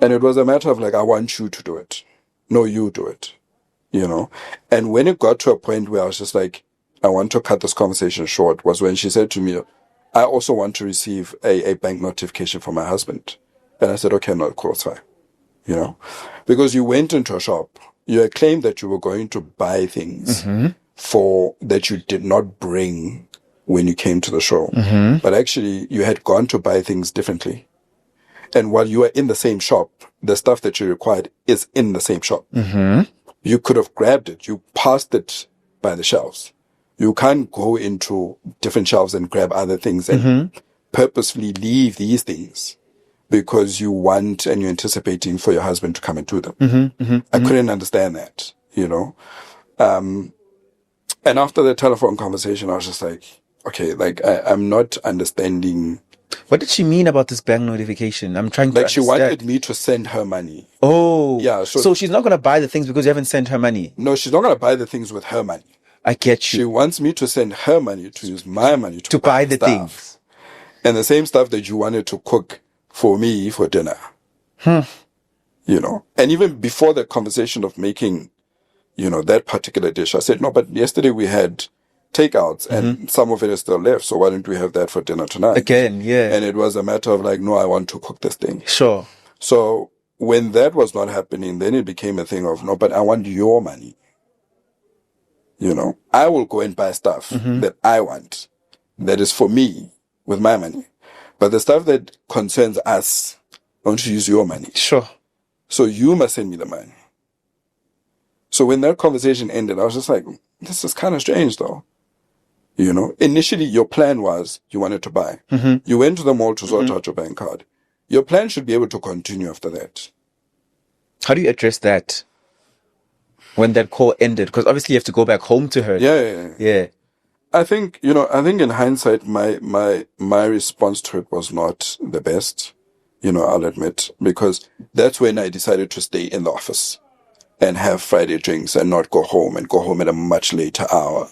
And it was a matter of like, I want you to do it. No, you do it. You know? And when it got to a point where I was just like, I want to cut this conversation short, was when she said to me, I also want to receive a bank notification from my husband. And I said, okay, no, of course, fine. You know? Because you went into a shop, you had claimed that you were going to buy things for that you did not bring when you came to the show. But actually, you had gone to buy things differently. And while you were in the same shop, the stuff that you required is in the same shop. You could have grabbed it. You passed it by the shelves. You can't go into different shelves and grab other things and purposefully leave these things because you want and you're anticipating for your husband to come and do them. I couldn't understand that, you know. And after the telephone conversation, I was just like, okay, like I'm not understanding. What did she mean about this bank notification? I'm trying to Like she understand. wanted me to send her money. Oh. Yeah. So she's not going to buy the things because you haven't sent her money? No, she's not going to buy the things with her money. I get you. She wants me to send her money to use my money to buy the stuff. things. And the same stuff that you wanted to cook for me for dinner. You know, and even before the conversation of making, you know, that particular dish, I said, no, but yesterday we had takeouts and some of it is still left. So why don't we have that for dinner tonight? Again, yeah. And it was a matter of like, no, I want to cook this thing. Sure. So when that was not happening, then it became a thing of, no, but I want your money. You know, I will go and buy stuff that I want, that is for me with my money. But the stuff that concerns us, I want to use your money. Sure. So you must send me the money. So when that conversation ended, I was just like, this is kind of strange though. You know, initially your plan was you wanted to buy. You went to the mall to sort out your bank card. Your plan should be able to continue after that. How do you address that when that call ended? Because obviously you have to go back home to her. Yeah. I think, you know, in hindsight, my response to it was not the best, you know, I'll admit, because that's when I decided to stay in the office and have Friday drinks and not go home and go home at a much later hour.